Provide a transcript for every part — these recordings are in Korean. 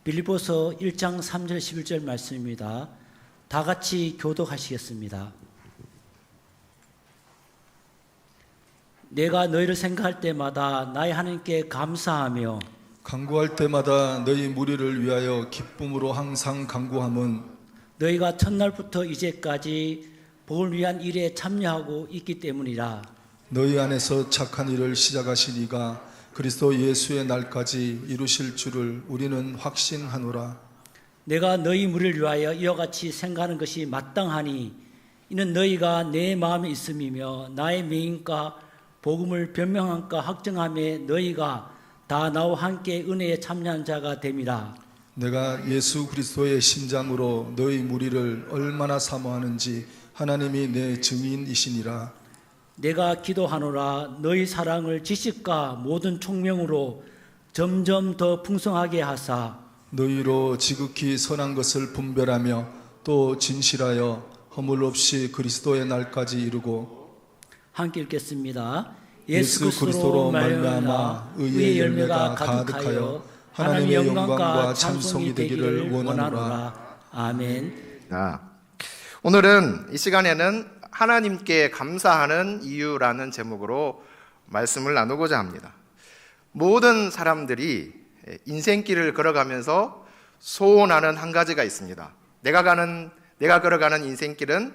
빌립보서 1장 3절 11절 말씀입니다. 다 같이 교독하시겠습니다. 내가 너희를 생각할 때마다 나의 하나님께 감사하며 간구할 때마다 너희 무리를 위하여 기쁨으로 항상 간구함은 너희가 첫날부터 이제까지 복을 위한 일에 참여하고 있기 때문이라. 너희 안에서 착한 일을 시작하신 이가 그리스도 예수의 날까지 이루실 줄을 우리는 확신하노라. 내가 너희 무리를 위하여 이와 같이 생각하는 것이 마땅하니 이는 너희가 내 마음에 있음이며 나의 명인과 복음을 변명함과 확정함에 너희가 다 나와 함께 은혜에 참여한 자가 됨이라. 내가 예수 그리스도의 심장으로 너희 무리를 얼마나 사모하는지 하나님이 내 증인이시니라. 내가 기도하노라. 너희 사랑을 지식과 모든 총명으로 점점 더 풍성하게 하사 너희로 지극히 선한 것을 분별하며 또 진실하여 허물 없이 그리스도의 날까지 이루고. 함께 읽겠습니다. 예수 그리스도로 말미암아 의의 열매가 가득하여 하나님의 영광과 찬송이 되기를 원하노라. 아멘. 오늘은 이 시간에는 하나님께 감사하는 이유라는 제목으로 말씀을 나누고자 합니다. 모든 사람들이 인생길을 걸어가면서 소원하는 한 가지가 있습니다. 내가 걸어가는 인생길은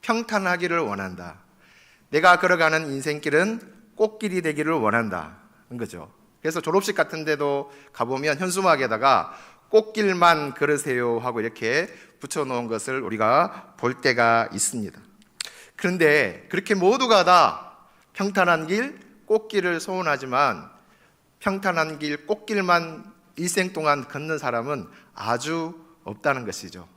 평탄하기를 원한다. 내가 걸어가는 인생길은 꽃길이 되기를 원한다는 거죠. 그래서 졸업식 같은 데도 가보면 현수막에다가 꽃길만 걸으세요 하고 이렇게 붙여놓은 것을 우리가 볼 때가 있습니다. 그런데 그렇게 모두가 다 평탄한 길, 꽃길을 소원하지만 평탄한 길, 꽃길만 일생 동안 걷는 사람은 아주 없다는 것이죠.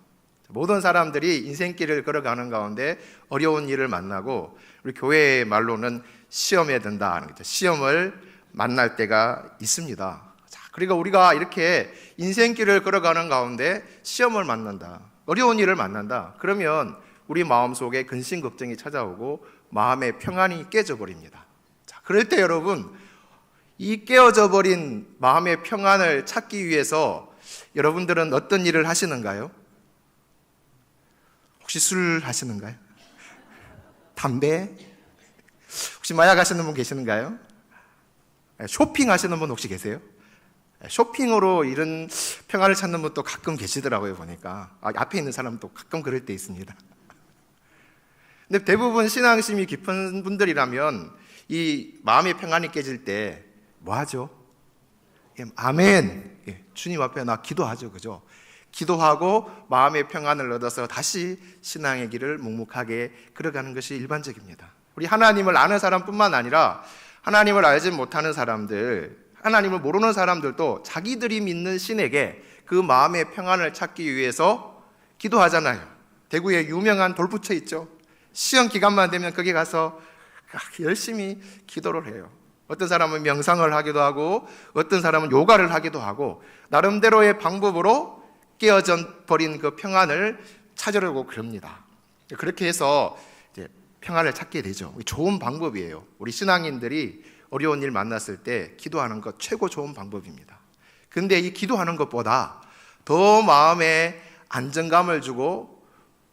모든 사람들이 인생길을 걸어가는 가운데 어려운 일을 만나고 우리 교회의 말로는 시험에 든다는 거죠. 시험을 만날 때가 있습니다. 그리고 우리가 이렇게 인생길을 걸어가는 가운데 시험을 만난다, 어려운 일을 만난다, 그러면 우리 마음속에 근심 걱정이 찾아오고 마음의 평안이 깨져버립니다. 그럴 때 여러분, 이 깨어져 버린 마음의 평안을 찾기 위해서 여러분들은 어떤 일을 하시는가요? 혹시 술 하시는가요? 담배? 혹시 마약 하시는 분 계시는가요? 쇼핑 하시는 분 혹시 계세요? 쇼핑으로 이런 평안을 찾는 분도 가끔 계시더라고요, 보니까. 앞에 있는 사람도 가끔 그럴 때 있습니다. 근데 대부분 신앙심이 깊은 분들이라면 이 마음의 평안이 깨질 때 뭐 하죠? 아멘. 주님 앞에 나 기도하죠, 그죠? 기도하고 마음의 평안을 얻어서 다시 신앙의 길을 묵묵하게 걸어가는 것이 일반적입니다. 우리 하나님을 아는 사람뿐만 아니라 하나님을 알지 못하는 사람들, 하나님을 모르는 사람들도 자기들이 믿는 신에게 그 마음의 평안을 찾기 위해서 기도하잖아요. 대구에 유명한 돌부처 있죠. 시험 기간만 되면 거기 가서 열심히 기도를 해요. 어떤 사람은 명상을 하기도 하고 어떤 사람은 요가를 하기도 하고 나름대로의 방법으로 깨어져 버린 그 평안을 찾으려고 그럽니다. 그렇게 해서 이제 평안을 찾게 되죠. 좋은 방법이에요. 우리 신앙인들이 어려운 일 만났을 때 기도하는 것 최고 좋은 방법입니다. 그런데 이 기도하는 것보다 더 마음에 안정감을 주고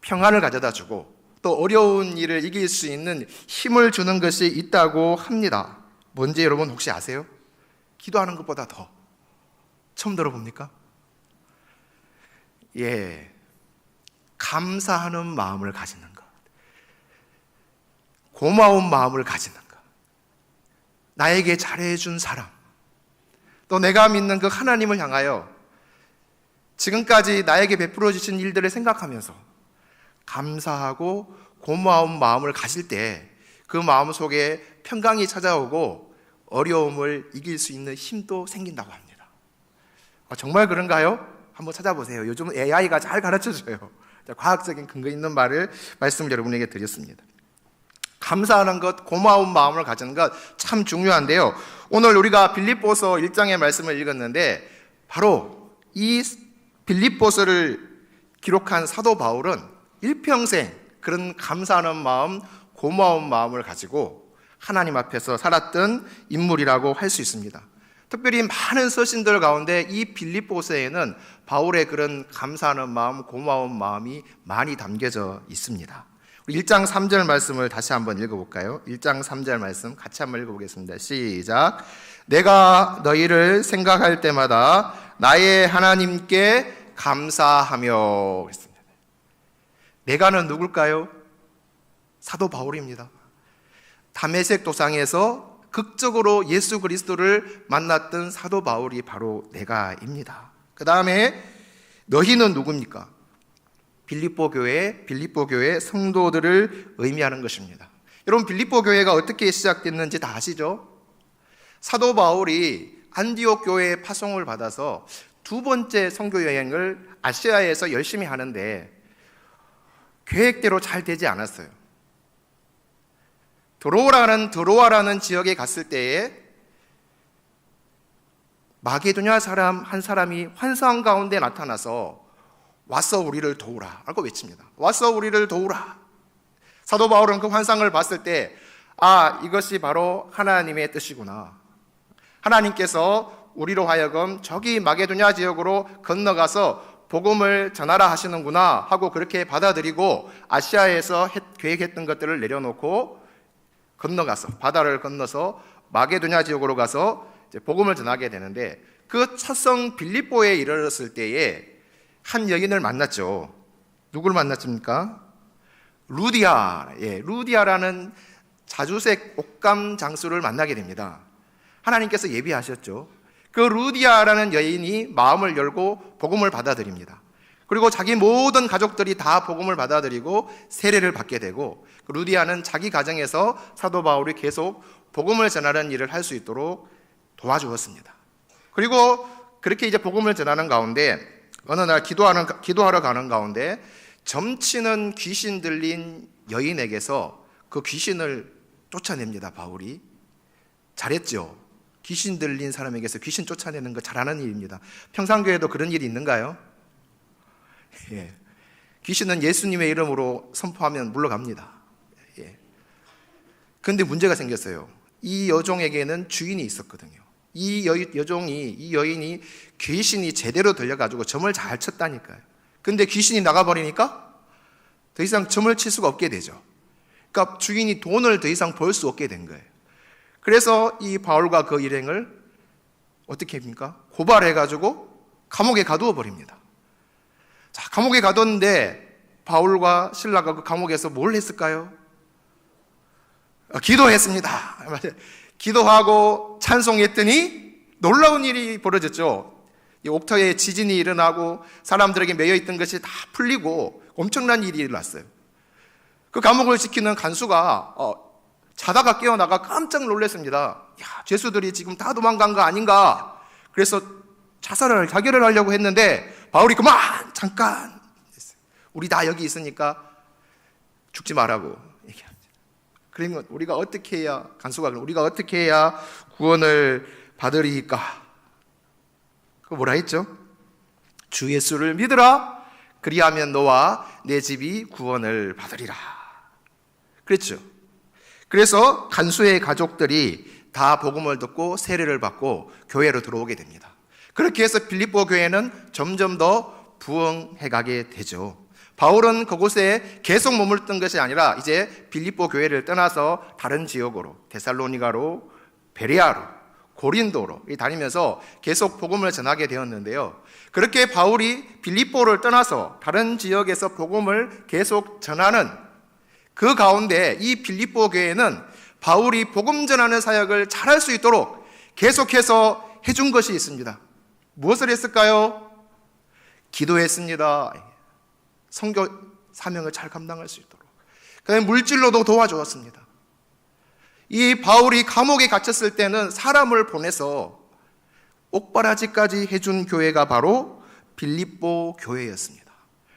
평안을 가져다 주고 또 어려운 일을 이길 수 있는 힘을 주는 것이 있다고 합니다. 뭔지 여러분 혹시 아세요? 기도하는 것보다 더. 처음 들어봅니까? 감사하는 마음을 가지는 것, 고마운 마음을 가지는 것, 나에게 잘해준 사람, 또 내가 믿는 그 하나님을 향하여 지금까지 나에게 베풀어 주신 일들을 생각하면서 감사하고 고마운 마음을 가질 때 그 마음 속에 평강이 찾아오고 어려움을 이길 수 있는 힘도 생긴다고 합니다. 정말 그런가요? 한번 찾아보세요. 요즘은 AI가 잘 가르쳐줘요. 과학적인 근거 있는 말씀을 여러분에게 드렸습니다. 감사하는 것, 고마운 마음을 가지는 것 참 중요한데요. 오늘 우리가 빌립보서 1장의 말씀을 읽었는데 바로 이 빌립보서를 기록한 사도 바울은 일평생 그런 감사하는 마음, 고마운 마음을 가지고 하나님 앞에서 살았던 인물이라고 할 수 있습니다. 특별히 많은 서신들 가운데 이 빌립보서에는 바울의 그런 감사하는 마음, 고마운 마음이 많이 담겨져 있습니다. 1장 3절 말씀을 다시 한번 읽어볼까요? 1장 3절 말씀 같이 한번 읽어보겠습니다. 시작. 내가 너희를 생각할 때마다 나의 하나님께 감사하며 그랬습니다. 내가는 누굴까요? 사도 바울입니다. 다메섹 도상에서 극적으로 예수 그리스도를 만났던 사도 바울이 바로 내가입니다. 그 다음에 너희는 누굽니까? 빌립보 교회 성도들을 의미하는 것입니다. 여러분, 빌립보 교회가 어떻게 시작됐는지 다 아시죠? 사도 바울이 안디옥 교회의 파송을 받아서 두 번째 선교 여행을 아시아에서 열심히 하는데 계획대로 잘 되지 않았어요. 드로아라는 지역에 갔을 때에 마게도냐 사람 한 사람이 환상 가운데 나타나서 와서 우리를 도우라 라고 외칩니다. 와서 우리를 도우라. 사도 바울은 그 환상을 봤을 때 이것이 바로 하나님의 뜻이구나. 하나님께서 우리로 하여금 저기 마게도냐 지역으로 건너가서 복음을 전하라 하시는구나 하고 그렇게 받아들이고 아시아에서 계획했던 것들을 내려놓고 바다를 건너서 마게도냐 지역으로 가서 이제 복음을 전하게 되는데, 그 첫성 빌립보에 이르렀을 때에 한 여인을 만났죠. 누굴 만났습니까? 루디아라는 자주색 옷감 장수를 만나게 됩니다. 하나님께서 예비하셨죠. 그 루디아라는 여인이 마음을 열고 복음을 받아들입니다. 그리고 자기 모든 가족들이 다 복음을 받아들이고 세례를 받게 되고, 루디아는 자기 가정에서 사도 바울이 계속 복음을 전하는 일을 할 수 있도록 도와주었습니다. 그리고 그렇게 이제 복음을 전하는 가운데 어느 날 기도하러 가는 가운데 점치는 귀신 들린 여인에게서 그 귀신을 쫓아냅니다. 바울이 잘했죠. 귀신 들린 사람에게서 귀신 쫓아내는 거 잘하는 일입니다. 평상교회도 그런 일이 있는가요? 예. 귀신은 예수님의 이름으로 선포하면 물러갑니다. 예. 그런데 문제가 생겼어요. 이 여종에게는 주인이 있었거든요. 이 여인이 귀신이 제대로 들려가지고 점을 잘 쳤다니까요. 근데 귀신이 나가버리니까 더 이상 점을 칠 수가 없게 되죠. 그러니까 주인이 돈을 더 이상 벌 수 없게 된 거예요. 그래서 이 바울과 그 일행을 어떻게 합니까? 고발해가지고 감옥에 가두어 버립니다. 자, 감옥에 가뒀는데 바울과 실라가 그 감옥에서 뭘 했을까요? 기도했습니다. 기도하고 찬송했더니 놀라운 일이 벌어졌죠. 이 옥터에 지진이 일어나고 사람들에게 매여있던 것이 다 풀리고 엄청난 일이 일어났어요. 그 감옥을 지키는 간수가 자다가 깨어나가 깜짝 놀랐습니다. 죄수들이 지금 다 도망간 거 아닌가. 그래서 자결을 하려고 했는데 바울이 그만 잠깐, 우리 다 여기 있으니까 죽지 말라고 얘기합니다. 그러면 우리가 어떻게 해야, 간수가 우리가 어떻게 해야 구원을 받으리까? 그 뭐라 했죠? 주 예수를 믿으라. 그리하면 너와 내 집이 구원을 받으리라. 그랬죠. 그래서 간수의 가족들이 다 복음을 듣고 세례를 받고 교회로 들어오게 됩니다. 그렇게 해서 빌립보 교회는 점점 더 부흥해가게 되죠. 바울은 그곳에 계속 머물던 것이 아니라 이제 빌립보 교회를 떠나서 다른 지역으로, 데살로니가로, 베레아로, 고린도로 다니면서 계속 복음을 전하게 되었는데요. 그렇게 바울이 빌립보를 떠나서 다른 지역에서 복음을 계속 전하는 그 가운데 이 빌립보 교회는 바울이 복음 전하는 사역을 잘할 수 있도록 계속해서 해준 것이 있습니다. 무엇을 했을까요? 기도했습니다. 선교 사명을 잘 감당할 수 있도록. 그다음에 물질로도 도와주었습니다. 이 바울이 감옥에 갇혔을 때는 사람을 보내서 옥바라지까지 해준 교회가 바로 빌립보 교회였습니다.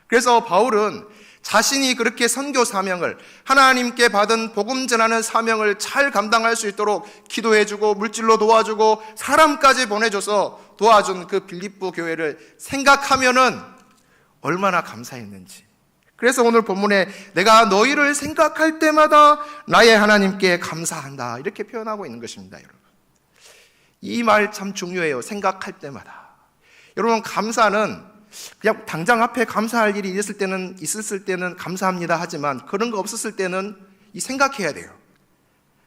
그래서 바울은 자신이 그렇게 선교 사명을, 하나님께 받은 복음 전하는 사명을 잘 감당할 수 있도록 기도해주고 물질로 도와주고 사람까지 보내줘서 도와준 그 빌립보 교회를 생각하면은 얼마나 감사했는지. 그래서 오늘 본문에 내가 너희를 생각할 때마다 나의 하나님께 감사한다, 이렇게 표현하고 있는 것입니다. 여러분, 이 말 참 중요해요. 생각할 때마다. 여러분, 감사는 그냥 당장 앞에 감사할 일이 있었을 때는 감사합니다 하지만 그런 거 없었을 때는 이 생각해야 돼요.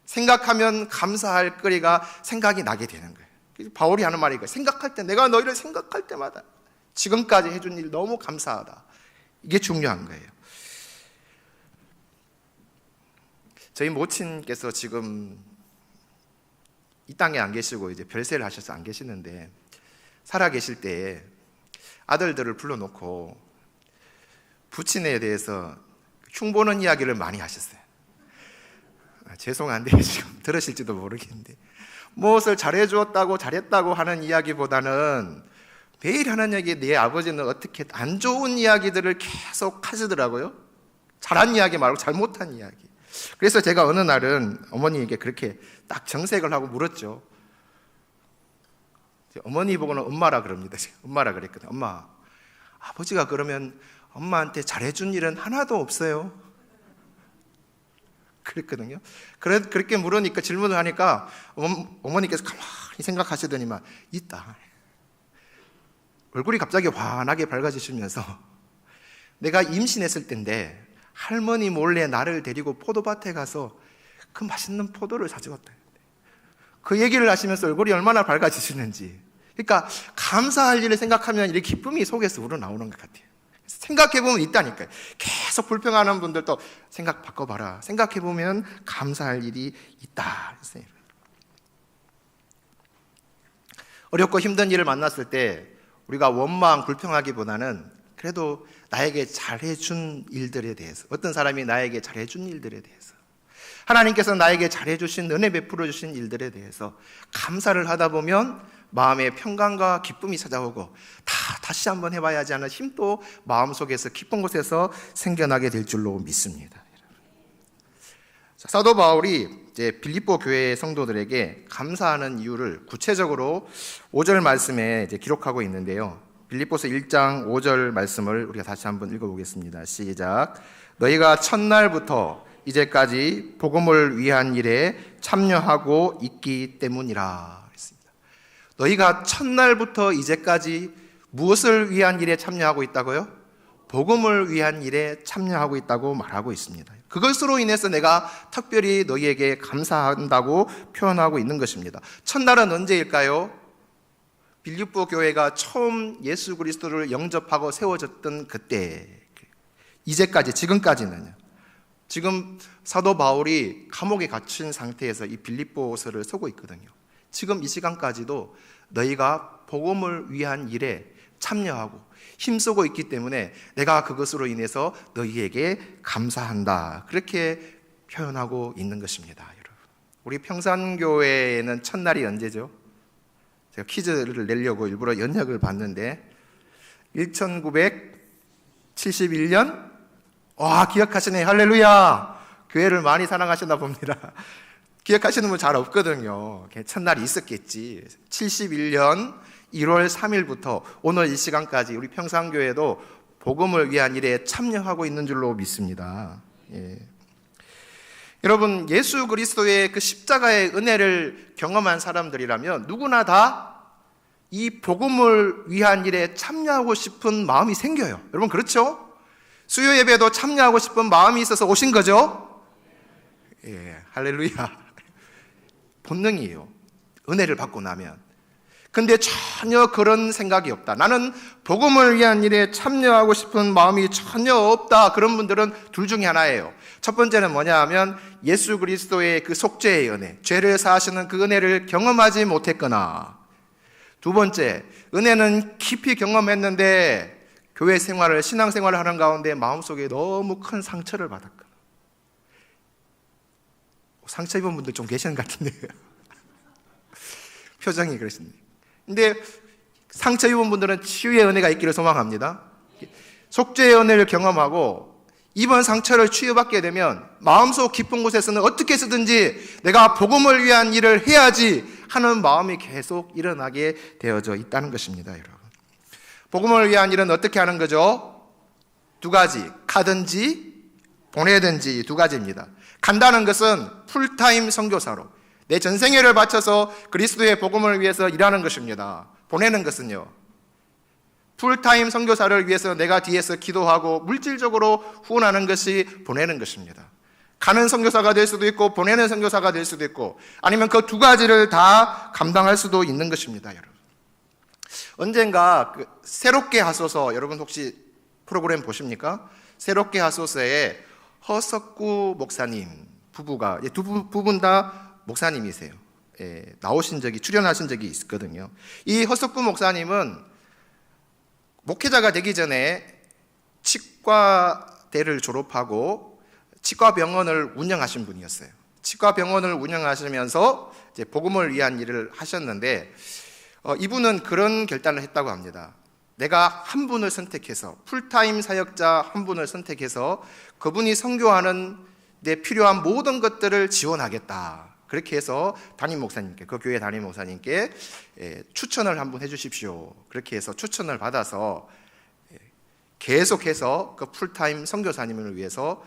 생각하면 감사할 거리가 생각이 나게 되는 거예요. 바울이 하는 말이 생각할 때, 내가 너희를 생각할 때마다 지금까지 해준 일 너무 감사하다. 이게 중요한 거예요. 저희 모친께서 지금 이 땅에 안 계시고 이제 별세를 하셔서 안 계시는데, 살아 계실 때에 아들들을 불러놓고 부친에 대해서 흉보는 이야기를 많이 하셨어요. 죄송한데 지금 들으실지도 모르겠는데, 무엇을 잘해주었다고 잘했다고 하는 이야기보다는 매일 하는 얘기, 내 아버지는 어떻게, 안 좋은 이야기들을 계속 하시더라고요. 잘한 이야기 말고 잘못한 이야기. 그래서 제가 어느 날은 어머니에게 그렇게 딱 정색을 하고 물었죠. 어머니 보고는 엄마라 그럽니다. 엄마라 그랬거든요. 엄마, 아버지가 그러면 엄마한테 잘해준 일은 하나도 없어요? 그랬거든요. 그렇게 물으니까, 질문을 하니까 어머니께서 가만히 생각하시더니만 있다. 얼굴이 갑자기 환하게 밝아지시면서, 내가 임신했을 때인데 할머니 몰래 나를 데리고 포도밭에 가서 그 맛있는 포도를 사주었다. 그 얘기를 하시면서 얼굴이 얼마나 밝아지시는지. 그러니까 감사할 일을 생각하면 이렇게 기쁨이 속에서 우러나오는 것 같아요. 생각해보면 있다니까요. 계속 불평하는 분들도 생각 바꿔봐라. 생각해보면 감사할 일이 있다. 어렵고 힘든 일을 만났을 때 우리가 원망, 불평하기보다는 그래도 나에게 잘해준 일들에 대해서, 어떤 사람이 나에게 잘해준 일들에 대해서, 하나님께서 나에게 잘해주신, 은혜 베풀어 주신 일들에 대해서 감사를 하다 보면 마음에 평강과 기쁨이 찾아오고, 다시 한번 해봐야지 하는 힘도 마음속에서 깊은 곳에서 생겨나게 될 줄로 믿습니다. 사도 바울이 이제 빌립보 교회 성도들에게 감사하는 이유를 구체적으로 5절 말씀에 이제 기록하고 있는데요. 빌립보서 1장 5절 말씀을 우리가 다시 한번 읽어보겠습니다. 시작. 너희가 첫날부터 이제까지 복음을 위한 일에 참여하고 있기 때문이라 했습니다. 너희가 첫날부터 이제까지 무엇을 위한 일에 참여하고 있다고요? 복음을 위한 일에 참여하고 있다고 말하고 있습니다. 그것으로 인해서 내가 특별히 너희에게 감사한다고 표현하고 있는 것입니다. 첫날은 언제일까요? 빌립보 교회가 처음 예수 그리스도를 영접하고 세워졌던 그때, 이제까지, 지금까지는요. 지금 사도 바울이 감옥에 갇힌 상태에서 이 빌립보서를 쓰고 있거든요. 지금 이 시간까지도 너희가 복음을 위한 일에 참여하고 힘쓰고 있기 때문에 내가 그것으로 인해서 너희에게 감사한다. 그렇게 표현하고 있는 것입니다. 여러분, 우리 평산교회에는 첫날이 언제죠? 제가 퀴즈를 내려고 일부러 연락을 봤는데 1971년? 와, 기억하시네. 할렐루야. 교회를 많이 사랑하셨나 봅니다. 기억하시는 분 잘 없거든요. 첫날이 있었겠지. 71년 1월 3일부터 오늘 이 시간까지 우리 평산교회도 복음을 위한 일에 참여하고 있는 줄로 믿습니다. 예. 여러분, 예수 그리스도의 그 십자가의 은혜를 경험한 사람들이라면 누구나 다 이 복음을 위한 일에 참여하고 싶은 마음이 생겨요. 여러분, 그렇죠? 수요 예배도 참여하고 싶은 마음이 있어서 오신 거죠? 예, 할렐루야. 본능이에요. 은혜를 받고 나면. 근데 전혀 그런 생각이 없다. 나는 복음을 위한 일에 참여하고 싶은 마음이 전혀 없다. 그런 분들은 둘 중에 하나예요. 첫 번째는 뭐냐 하면 예수 그리스도의 그 속죄의 은혜, 죄를 사하시는 그 은혜를 경험하지 못했거나, 두 번째, 은혜는 깊이 경험했는데 교회 생활을, 신앙생활을 하는 가운데 마음속에 너무 큰 상처를 받았거나. 상처 입은 분들 좀 계시는 것 같은데요. 표정이 그러십니다. 근데 상처 입은 분들은 치유의 은혜가 있기를 소망합니다. 속죄의 은혜를 경험하고 이번 상처를 치유받게 되면 마음속 깊은 곳에서는 어떻게 해서든지 내가 복음을 위한 일을 해야지 하는 마음이 계속 일어나게 되어져 있다는 것입니다. 여러분, 복음을 위한 일은 어떻게 하는 거죠? 두 가지, 가든지 보내든지 두 가지입니다. 간다는 것은 풀타임 선교사로, 내 전생애를 바쳐서 그리스도의 복음을 위해서 일하는 것입니다. 보내는 것은요, 풀타임 선교사를 위해서 내가 뒤에서 기도하고 물질적으로 후원하는 것이 보내는 것입니다. 가는 선교사가 될 수도 있고 보내는 선교사가 될 수도 있고, 아니면 그 두 가지를 다 감당할 수도 있는 것입니다. 여러분, 언젠가 새롭게 하소서, 여러분 혹시 프로그램 보십니까? 새롭게 하소서에 허석구 목사님 부부가, 두 분 다 목사님이세요. 나오신 적이, 출연하신 적이 있거든요. 이 허석구 목사님은 목회자가 되기 전에 치과대를 졸업하고 치과병원을 운영하신 분이었어요. 치과병원을 운영하시면서 이제 복음을 위한 일을 하셨는데, 이분은 그런 결단을 했다고 합니다. 내가 한 분을 선택해서, 풀타임 사역자 한 분을 선택해서 그분이 선교하는 데 필요한 모든 것들을 지원하겠다. 그렇게 해서 담임 목사님께, 그 교회 담임 목사님께 추천을 한번 해주십시오. 그렇게 해서 추천을 받아서 계속해서 그 풀타임 선교사님을 위해서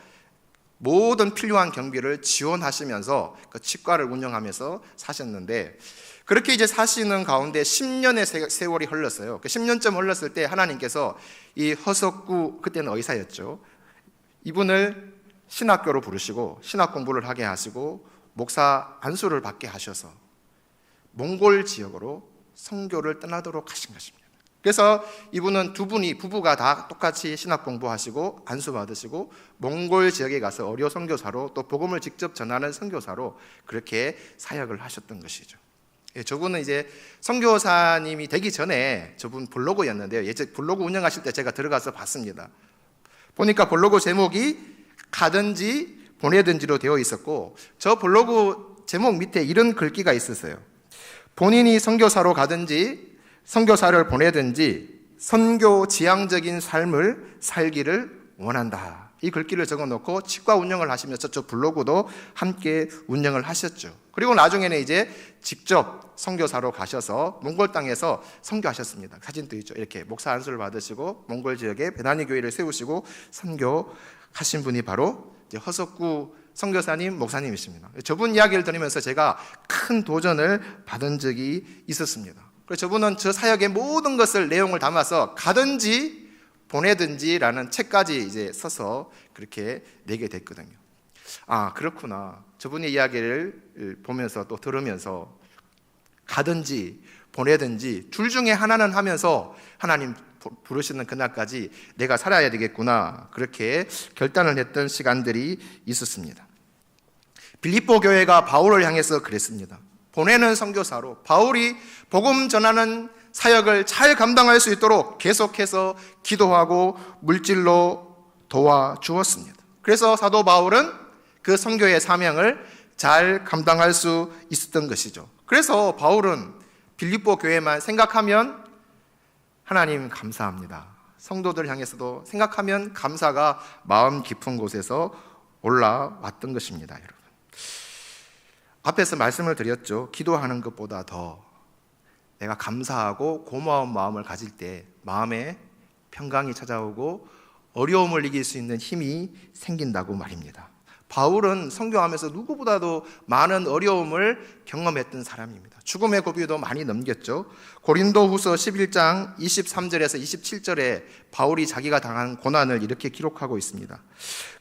모든 필요한 경비를 지원하시면서 그 치과를 운영하면서 사셨는데, 그렇게 이제 사시는 가운데 10년의 세월이 흘렀어요. 그 10년쯤 흘렀을 때 하나님께서 이 허석구, 그때는 의사였죠, 이분을 신학교로 부르시고 신학 공부를 하게 하시고 목사 안수를 받게 하셔서 몽골 지역으로 선교를 떠나도록 하신 것입니다. 그래서 이분은 부부가 다 똑같이 신학 공부하시고 안수 받으시고 몽골 지역에 가서 어려 선교사로, 또 복음을 직접 전하는 선교사로 그렇게 사역을 하셨던 것이죠. 저분은 이제 선교사님이 되기 전에 저분 블로그였는데요, 예전 블로그 운영하실 때 제가 들어가서 봤습니다. 보니까 블로그 제목이 가든지 보내든지로 되어 있었고, 저 블로그 제목 밑에 이런 글귀가 있었어요. 본인이 선교사로 가든지 선교사를 보내든지 선교 지향적인 삶을 살기를 원한다. 이 글귀를 적어놓고 치과 운영을 하시면서 저 블로그도 함께 운영을 하셨죠. 그리고 나중에는 이제 직접 선교사로 가셔서 몽골 땅에서 선교하셨습니다. 사진도 있죠. 이렇게 목사 안수를 받으시고 몽골 지역에 베나니 교회를 세우시고 선교하신 분이 바로 이제 허석구 선교사님 목사님이십니다. 저분 이야기를 들으면서 제가 큰 도전을 받은 적이 있었습니다. 그래서 저분은 저 사역의 모든 것을, 내용을 담아서 가든지 보내든지라는 책까지 이제 써서 그렇게 내게 됐거든요. 아, 그렇구나. 저분의 이야기를 보면서 또 들으면서 가든지 보내든지 둘 중에 하나는 하면서 하나님 부르시는 그날까지 내가 살아야 되겠구나, 그렇게 결단을 했던 시간들이 있었습니다. 빌립보 교회가 바울을 향해서 그랬습니다. 보내는 선교사로 바울이 복음 전하는 사역을 잘 감당할 수 있도록 계속해서 기도하고 물질로 도와주었습니다. 그래서 사도 바울은 그 선교의 사명을 잘 감당할 수 있었던 것이죠. 그래서 바울은 빌립보 교회만 생각하면 하나님 감사합니다, 성도들 향해서도 생각하면 감사가 마음 깊은 곳에서 올라왔던 것입니다. 여러분, 앞에서 말씀을 드렸죠. 기도하는 것보다 더 내가 감사하고 고마운 마음을 가질 때 마음에 평강이 찾아오고 어려움을 이길 수 있는 힘이 생긴다고 말입니다. 바울은 선교하면서 누구보다도 많은 어려움을 경험했던 사람입니다. 죽음의 고비도 많이 넘겼죠. 고린도후서 11장 23절에서 27절에 바울이 자기가 당한 고난을 이렇게 기록하고 있습니다.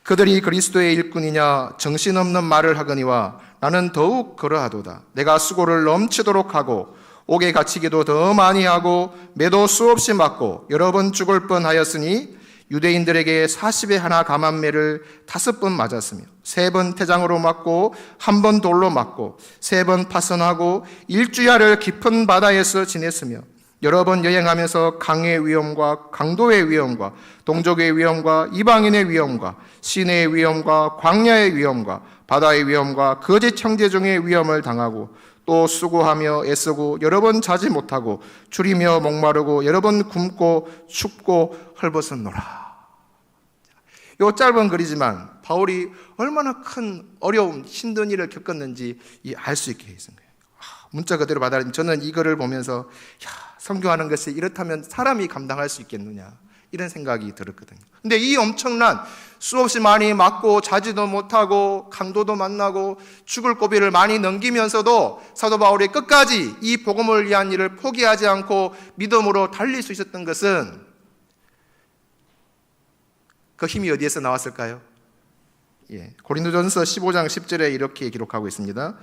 그들이 그리스도의 일꾼이냐 정신없는 말을 하거니와 나는 더욱 그러하도다. 내가 수고를 넘치도록 하고 옥에 갇히기도 더 많이 하고 매도 수없이 맞고 여러 번 죽을 뻔하였으니 유대인들에게 40에 하나 감한매를 5번 맞았으며 3번 태장으로 맞고 1번 돌로 맞고 3번 파선하고 일주야를 깊은 바다에서 지냈으며 여러 번 여행하면서 강의 위험과 강도의 위험과 동족의 위험과 이방인의 위험과 시내의 위험과 광야의 위험과 바다의 위험과 거짓 형제중의 위험을 당하고 또 수고하며 애쓰고 여러 번 자지 못하고 줄이며 목마르고 여러 번 굶고 춥고 헐벗었노라. 이 짧은 글이지만 바울이 얼마나 큰 어려움, 힘든 일을 겪었는지 알 수 있게 해준 거예요. 문자 그대로 받아들이면 저는 이 글을 보면서 선교하는 것이 이렇다면 사람이 감당할 수 있겠느냐, 이런 생각이 들었거든요. 근데 이 엄청난 수없이 많이 맞고 자지도 못하고 강도도 만나고 죽을 고비를 많이 넘기면서도 사도 바울이 끝까지 이 복음을 위한 일을 포기하지 않고 믿음으로 달릴 수 있었던 것은 그 힘이 어디에서 나왔을까요? 고린도전서 15장 10절에 이렇게 기록하고 있습니다.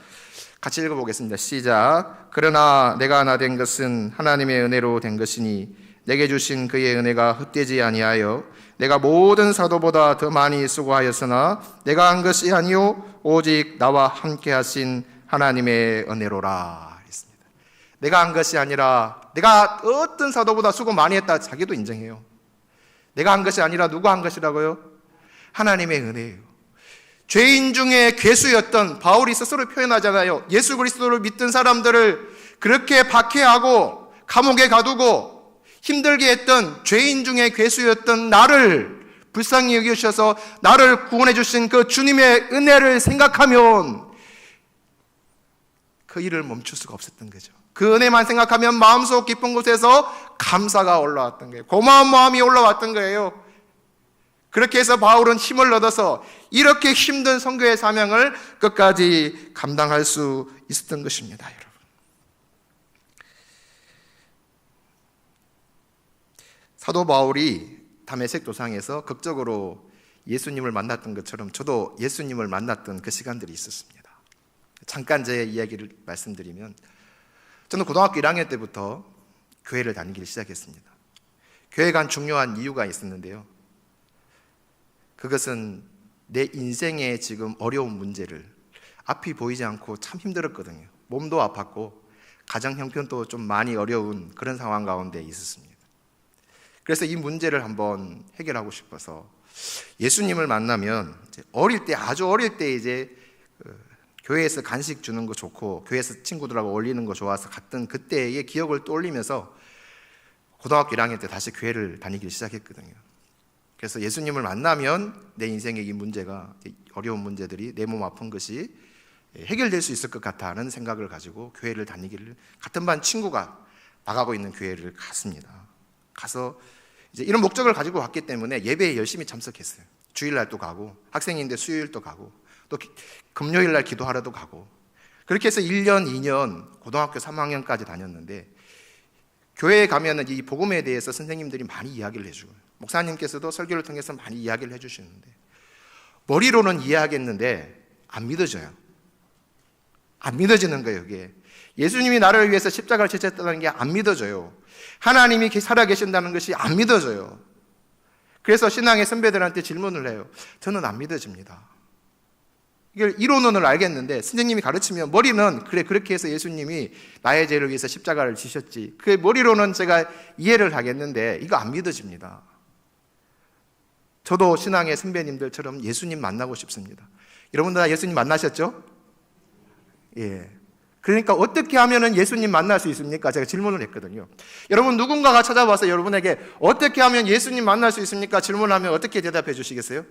같이 읽어보겠습니다. 시작. 그러나 내가 하나 된 것은 하나님의 은혜로 된 것이니 내게 주신 그의 은혜가 헛되지 아니하여 내가 모든 사도보다 더 많이 수고하였으나 내가 한 것이 아니요 오직 나와 함께 하신 하나님의 은혜로라 했습니다. 내가 한 것이 아니라, 내가 어떤 사도보다 수고 많이 했다 자기도 인정해요. 내가 한 것이 아니라 누가 한 것이라고요? 하나님의 은혜예요. 죄인 중에 괴수였던 바울이 스스로 표현하잖아요. 예수 그리스도를 믿던 사람들을 그렇게 박해하고 감옥에 가두고 힘들게 했던 죄인 중에 괴수였던 나를 불쌍히 여기셔서 나를 구원해 주신 그 주님의 은혜를 생각하면 그 일을 멈출 수가 없었던 거죠. 그 은혜만 생각하면 마음속 깊은 곳에서 감사가 올라왔던 거예요. 고마운 마음이 올라왔던 거예요. 그렇게 해서 바울은 힘을 얻어서 이렇게 힘든 선교의 사명을 끝까지 감당할 수 있었던 것입니다, 여러분. 사도 바울이 다메섹 도상에서 극적으로 예수님을 만났던 것처럼 저도 예수님을 만났던 그 시간들이 있었습니다. 잠깐 제 이야기를 말씀드리면, 저는 고등학교 1학년 때부터 교회를 다니기 시작했습니다. 교회 간 중요한 이유가 있었는데요. 그것은 내 인생의 지금 어려운 문제를 앞이 보이지 않고 참 힘들었거든요. 몸도 아팠고 가정 형편도 좀 많이 어려운 그런 상황 가운데 있었습니다. 그래서 이 문제를 한번 해결하고 싶어서 예수님을 만나면 어릴 때, 아주 어릴 때 이제 교회에서 간식 주는 거 좋고 교회에서 친구들하고 어울리는 거 좋아서 갔던 그때의 기억을 떠올리면서 고등학교 1학년 때 다시 교회를 다니기 시작했거든요. 그래서 예수님을 만나면 내 인생의 이 문제가, 어려운 문제들이, 내 몸 아픈 것이 해결될 수 있을 것 같아 하는 생각을 가지고 교회를 다니기를, 같은 반 친구가 나가고 있는 교회를 갔습니다. 가서 이제 이런 목적을 가지고 갔기 때문에 예배에 열심히 참석했어요. 주일날도 가고, 학생인데 수요일도 가고, 또 금요일날 기도하러도 가고, 그렇게 해서 1년, 2년, 고등학교 3학년까지 다녔는데, 교회에 가면은 이 복음에 대해서 선생님들이 많이 이야기를 해주고, 목사님께서도 설교를 통해서 많이 이야기를 해주시는데, 머리로는 이해하겠는데 안 믿어져요. 안 믿어지는 거예요. 이게 예수님이 나를 위해서 십자가를 지셨다는 게 안 믿어져요. 하나님이 살아계신다는 것이 안 믿어져요. 그래서 신앙의 선배들한테 질문을 해요. 저는 안 믿어집니다. 이걸 이론은 알겠는데 선생님이 가르치면 머리는 그래, 그렇게 해서 예수님이 나의 죄를 위해서 십자가를 지셨지, 그 머리로는 제가 이해를 하겠는데 이거 안 믿어집니다. 저도 신앙의 선배님들처럼 예수님 만나고 싶습니다. 여러분들 다 예수님 만나셨죠? 예. 그러니까 어떻게 하면 예수님 만날 수 있습니까? 제가 질문을 했거든요. 여러분, 누군가가 찾아와서 여러분에게 어떻게 하면 예수님 만날 수 있습니까? 질문하면 어떻게 대답해 주시겠어요?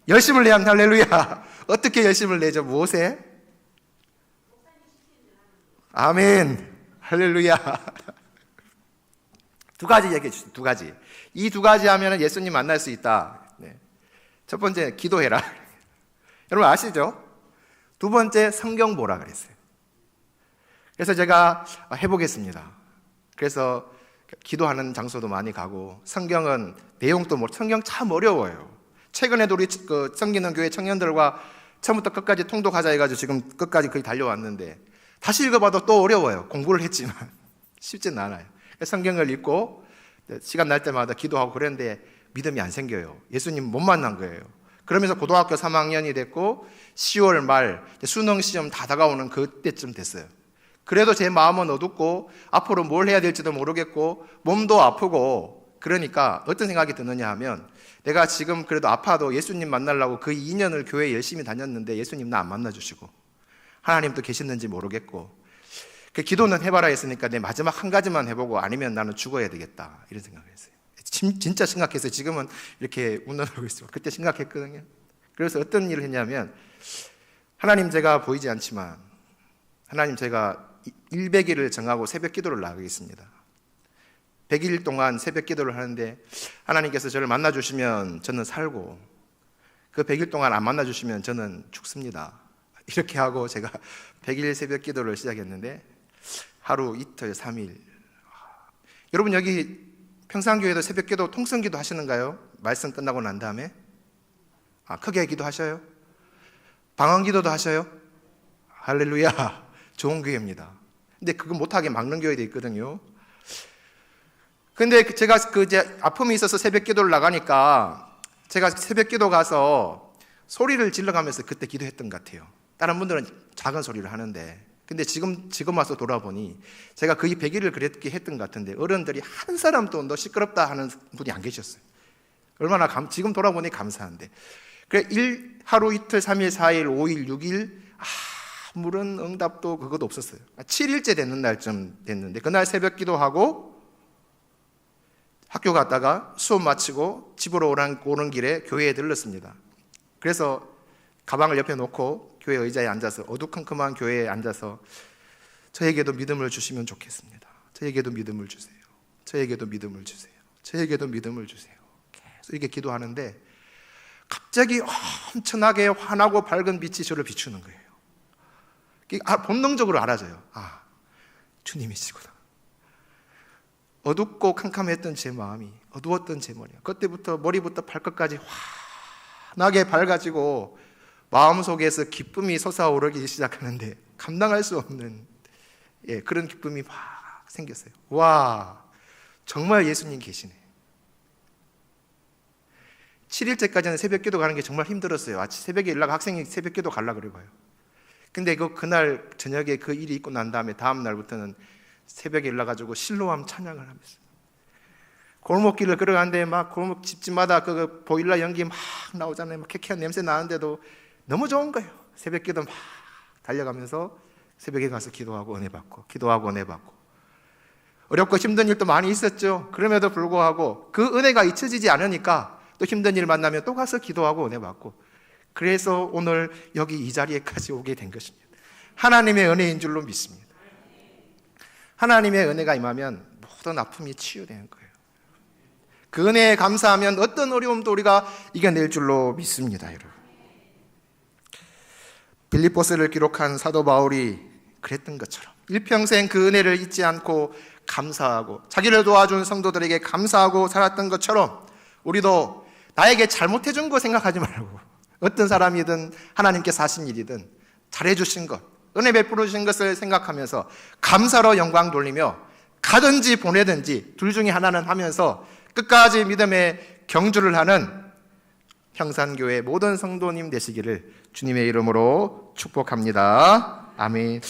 열심을 내야 합니다. 할렐루야. 어떻게 열심을 내죠? 무엇에? 아멘. 할렐루야. 두 가지 얘기해 주세요. 두 가지. 이 두 가지 하면 예수님 만날 수 있다. 네. 첫 번째, 기도해라. 여러분 아시죠? 두 번째, 성경 보라 그랬어요. 그래서 제가 해보겠습니다. 그래서 기도하는 장소도 많이 가고, 성경은 내용도 성경 참 어려워요. 최근에도 우리 섬기는 교회 청년들과 처음부터 끝까지 통독하자 해가지고 지금 끝까지 거의 달려왔는데, 다시 읽어봐도 또 어려워요. 공부를 했지만 쉽지는 않아요. 성경을 읽고 시간 날 때마다 기도하고 그랬는데 믿음이 안 생겨요. 예수님 못 만난 거예요. 그러면서 고등학교 3학년이 됐고 10월 말 수능 시험 다 다가오는 그때쯤 됐어요. 그래도 제 마음은 어둡고 앞으로 뭘 해야 될지도 모르겠고 몸도 아프고, 그러니까 어떤 생각이 드느냐 하면, 내가 지금 그래도 아파도 예수님 만나려고 그 2년을 교회 열심히 다녔는데 예수님 나 안 만나주시고 하나님도 계시는지 모르겠고, 그 기도는 해봐라 했으니까 내 마지막 한 가지만 해보고 아니면 나는 죽어야 되겠다, 이런 생각을 했어요. 진짜 심각해서 지금은 이렇게 웃어나고 있어요. 그때 심각했거든요. 그래서 어떤 일을 했냐면, 하나님 제가 보이지 않지만 하나님 제가 100일을 정하고 새벽 기도를 나가겠습니다. 100일 동안 새벽 기도를 하는데 하나님께서 저를 만나주시면 저는 살고 그 100일 동안 안 만나주시면 저는 죽습니다. 이렇게 하고 제가 100일 새벽 기도를 시작했는데 하루, 이틀, 3일. 여러분 여기 평산교회도 새벽 기도, 통성 기도 하시는가요? 말씀 끝나고 난 다음에? 크게 기도하셔요? 방언 기도도 하셔요? 할렐루야. 좋은 교회입니다. 근데 그거 못하게 막는 교회도 있거든요. 근데 제가 이제 아픔이 있어서 새벽 기도를 나가니까 제가 새벽 기도 가서 소리를 질러가면서 그때 기도했던 것 같아요. 다른 분들은 작은 소리를 하는데. 근데 지금 와서 돌아보니 제가 거의 100일을 그렇게 했던 것 같은데 어른들이 한 사람도 너 시끄럽다 하는 분이 안 계셨어요. 얼마나 지금 돌아보니 감사한데. 그래 하루, 이틀, 3일, 4일, 5일, 6일 아무런 응답도 그것도 없었어요. 7일째 되는 날쯤 됐는데 그날 새벽 기도하고 학교 갔다가 수업 마치고 집으로 오는 길에 교회에 들렀습니다. 그래서 가방을 옆에 놓고 교회 의자에 앉아서 어두컴컴한 교회에 앉아서 저에게도 믿음을 주시면 좋겠습니다. 저에게도 믿음을 주세요. 저에게도 믿음을 주세요. 저에게도 믿음을 주세요. 계속 이렇게 기도하는데 갑자기 엄청나게 환하고 밝은 빛이 저를 비추는 거예요. 본능적으로 알아져요. 주님이시구나. 어둡고 캄캄했던 제 마음이, 어두웠던 제 머리, 그때부터 머리부터 발끝까지 환하게 밝아지고 마음속에서 기쁨이 솟아오르기 시작하는데 감당할 수 없는 그런 기쁨이 막 생겼어요. 와, 정말 예수님 계시네. 7일째까지는 새벽 기도 가는 게 정말 힘들었어요. 새벽에 일어나고 학생이 새벽 기도 가려고 그래봐요. 근데 그날 저녁에 그 일이 있고 난 다음에 다음 날부터는 새벽에 일어나가지고 실로암 찬양을 하면서 골목길을 걸어가는데 막 골목 집집마다 그 보일러 연기 막 나오잖아요. 막 쾌쾌한 냄새 나는데도 너무 좋은 거예요. 새벽 기도 막 달려가면서 새벽에 가서 기도하고 은혜 받고 기도하고 은혜 받고 어렵고 힘든 일도 많이 있었죠. 그럼에도 불구하고 그 은혜가 잊혀지지 않으니까 또 힘든 일 만나면 또 가서 기도하고 은혜 받고 그래서 오늘 여기 이 자리에까지 오게 된 것입니다. 하나님의 은혜인 줄로 믿습니다. 하나님의 은혜가 임하면 모든 아픔이 치유되는 거예요. 그 은혜에 감사하면 어떤 어려움도 우리가 이겨낼 줄로 믿습니다. 여러분, 빌립보서를 기록한 사도 바울이 그랬던 것처럼 일평생 그 은혜를 잊지 않고 감사하고 자기를 도와준 성도들에게 감사하고 살았던 것처럼 우리도 나에게 잘못해준 거 생각하지 말고 어떤 사람이든 하나님께서 하신 일이든 잘해주신 것, 은혜 베풀어 주신 것을 생각하면서 감사로 영광 돌리며 가든지 보내든지 둘 중에 하나는 하면서 끝까지 믿음의 경주를 하는 평산교회 모든 성도님 되시기를 주님의 이름으로 축복합니다. 아멘.